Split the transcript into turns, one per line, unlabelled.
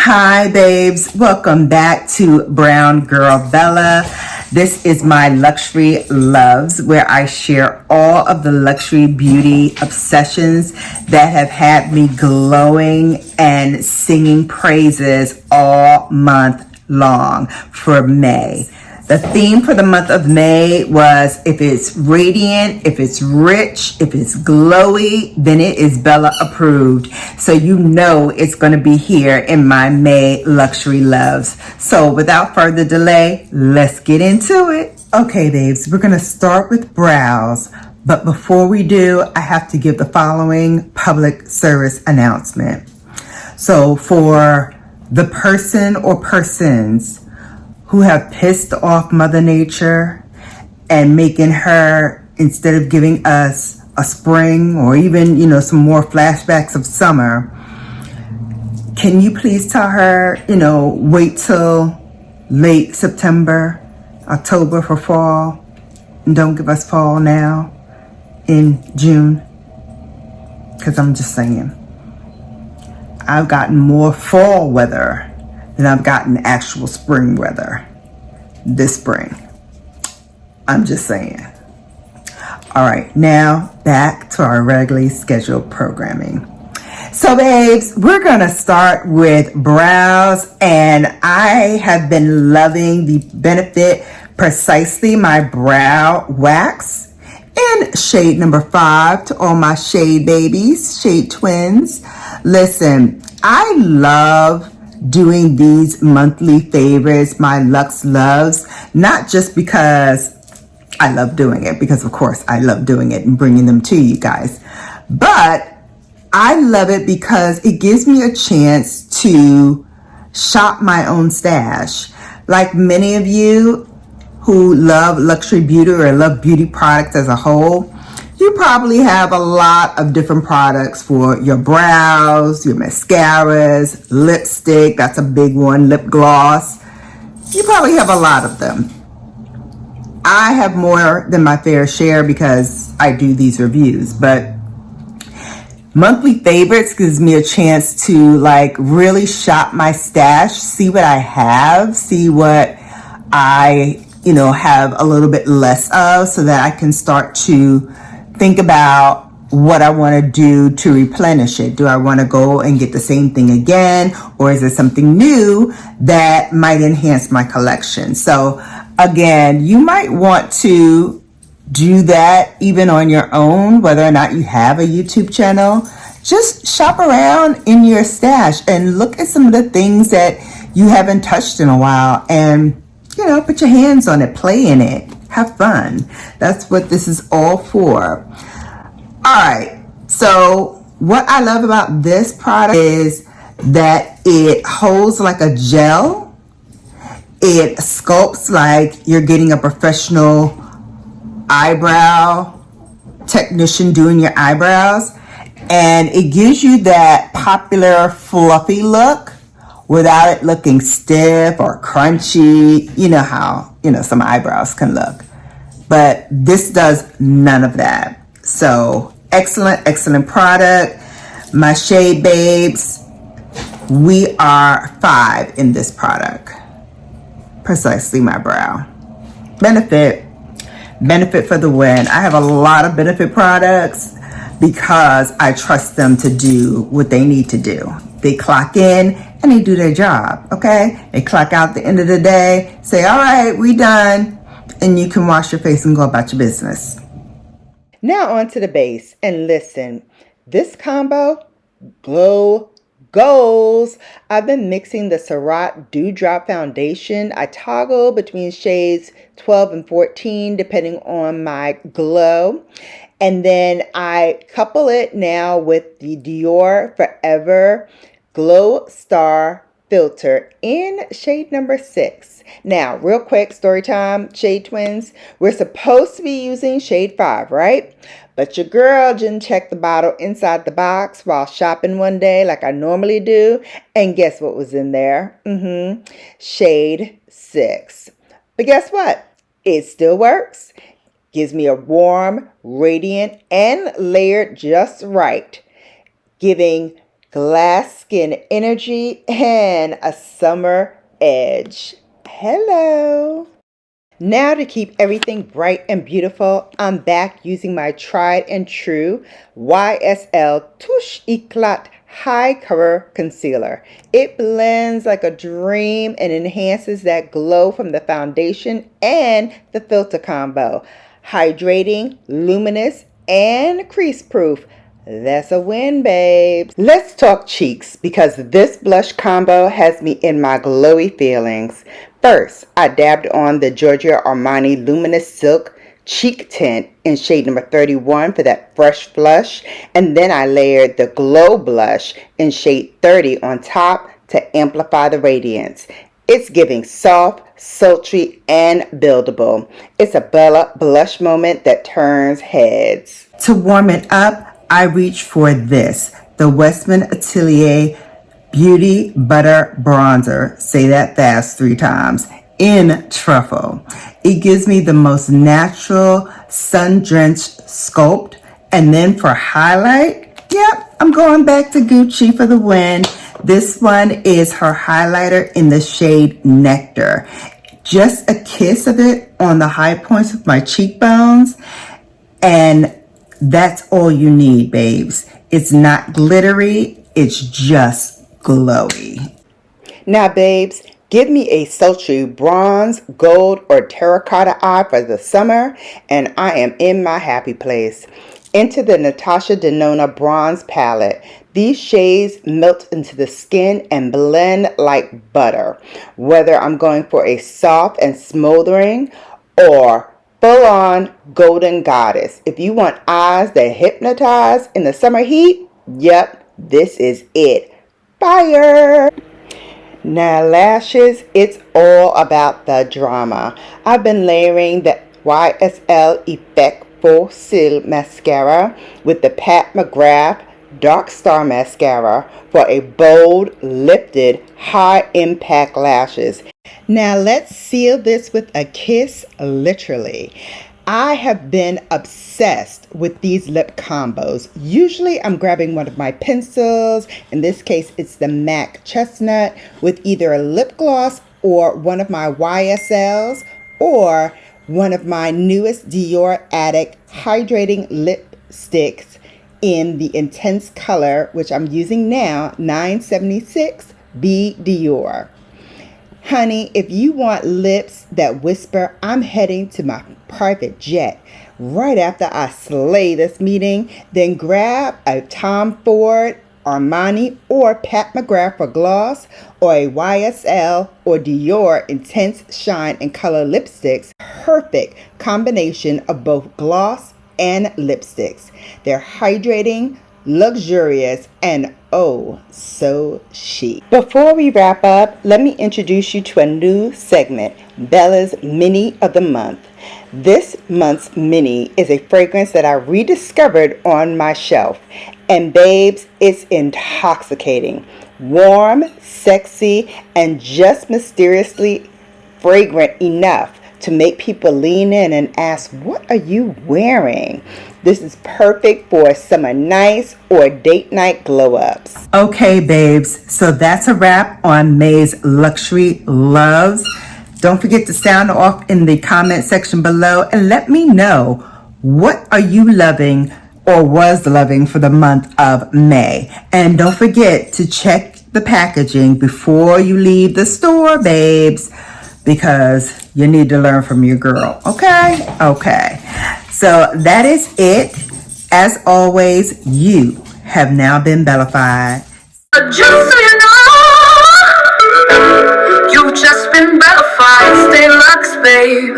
Hi babes, welcome back to Brown Girl Bella. This is my luxury loves where I share all of the luxury beauty obsessions that have had me glowing and singing praises all month long for May. The theme for the month of May was if it's radiant, if it's rich, if it's glowy, then it is Bella approved. So you know it's going to be here in my May luxury loves. So without further delay, let's get into it. Okay, babes, we're going to start with brows. But before we do, I have to give the following public service announcement. So for the person or persons who have pissed off Mother Nature and making her, instead of giving us a spring or even, some more flashbacks of summer, can you please tell her, wait till late September, October for fall, and don't give us fall now in June? Because I'm just saying, I've gotten more fall weather than I've gotten actual spring weather this spring. I'm just saying. All right, now back to our regularly scheduled programming. So babes, we're gonna start with brows, and I have been loving the Benefit Precisely My Brow Wax in shade number 5 to all my shade babies, shade twins. Listen, I love doing these monthly favorites, my Luxe Loves, not just because I love doing it, because of course I love doing it and bringing them to you guys, but I love it because it gives me a chance to shop my own stash. Like many of you who love luxury beauty or love beauty products as a whole, you probably have a lot of different products for your brows, your mascaras, lipstick, that's a big one, lip gloss. You probably have a lot of them. I have more than my fair share because I do these reviews, but monthly favorites gives me a chance to really shop my stash, see what I have, see what I, have a little bit less of, so that I can start to think about what I want to do to replenish it. Do I want to go and get the same thing again, or is there something new that might enhance my collection? So again, you might want to do that even on your own, whether or not you have a YouTube channel. Just shop around in your stash and look at some of the things that you haven't touched in a while, and put your hands on it, play in it, have fun. That's what this is all for. All right, so what I love about this product is that it holds like a gel. It sculpts like you're getting a professional eyebrow technician doing your eyebrows, and it gives you that popular fluffy look without it looking stiff or crunchy. You know how some eyebrows can look, but this does none of that. So excellent product. My shade babes, we are 5 in this product. Precisely My Brow. Benefit for the win. I have a lot of Benefit products because I trust them to do what they need to do. They clock in and they do their job, okay? They clock out at the end of the day, say, all right, we done, and you can wash your face and go about your business. Now on to the base, and listen, this combo, glow goals. I've been mixing the Surratt Dewdrop Foundation. I toggle between shades 12 and 14 depending on my glow. And then I couple it now with the Dior Forever Glow Star Filter in shade number 6. Now, real quick, story time, shade twins. We're supposed to be using shade 5, right? But your girl didn't check the bottle inside the box while shopping one day like I normally do. And guess what was in there? Shade 6. But guess what? It still works. Gives me a warm, radiant, and layered just right. Giving glass skin energy, and a summer edge. Hello. Now to keep everything bright and beautiful, I'm back using my tried and true YSL Touche Eclat High Cover Concealer. It blends like a dream and enhances that glow from the foundation and the filter combo. Hydrating, luminous, and crease proof. That's a win, babes. Let's talk cheeks because this blush combo has me in my glowy feelings. First, I dabbed on the Giorgio Armani Luminous Silk Cheek Tint in shade number 31 for that fresh flush, and then I layered the Glow Blush in shade 30 on top to amplify the radiance. It's giving soft, sultry, and buildable. It's a Bella blush moment that turns heads. To warm it up, I reach for this, the Westman Atelier Beauty Butter Bronzer. Say that fast 3 times. In truffle. It gives me the most natural sun-drenched sculpt. And then for highlight, yep, I'm going back to Gucci for the win. This one is her highlighter in the shade Nectar. Just a kiss of it on the high points of my cheekbones, and that's all you need, babes. It's not glittery, it's just glowy. Now, babes, give me a sultry bronze, gold, or terracotta eye for the summer, and I am in my happy place. Into the Natasha Denona Bronze Palette. These shades melt into the skin and blend like butter. Whether I'm going for a soft and smoldering or full-on golden goddess. If you want eyes that hypnotize in the summer heat, yep, this is it. Fire! Now lashes, it's all about the drama. I've been layering the YSL Effect Full Cil Mascara with the Pat McGrath Dark Star Mascara for a bold, lifted, high impact lashes. Now let's seal this with a kiss, literally. I have been obsessed with these lip combos. Usually I'm grabbing one of my pencils. In this case, it's the MAC Chestnut with either a lip gloss or one of my YSLs or one of my newest Dior Addict Hydrating Lipsticks in the intense color, which I'm using now, 976 B Dior. Honey, if you want lips that whisper, I'm heading to my private jet right after I slay this meeting. Then grab a Tom Ford, Armani, or Pat McGrath for gloss, or a YSL or Dior Intense Shine and Color lipsticks. Perfect combination of both gloss and lipsticks. They're hydrating, luxurious, and oh so chic. Before we wrap up, let me introduce you to a new segment, Bella's Mini of the Month. This month's mini is a fragrance that I rediscovered on my shelf, and babes, it's intoxicating, warm, sexy, and just mysteriously fragrant enough to make people lean in and ask, what are you wearing? This is perfect for summer nights or date night glow-ups. Okay, babes, so that's a wrap on May's Luxury Loves. Don't forget to sound off in the comment section below and let me know, what are you loving or was loving for the month of May? And don't forget to check the packaging before you leave the store, babes, because you need to learn from your girl. Okay? Okay. So that is it. As always, you have now been bellified.
Just so you know, you've just been bellified. Stay luxe, babe.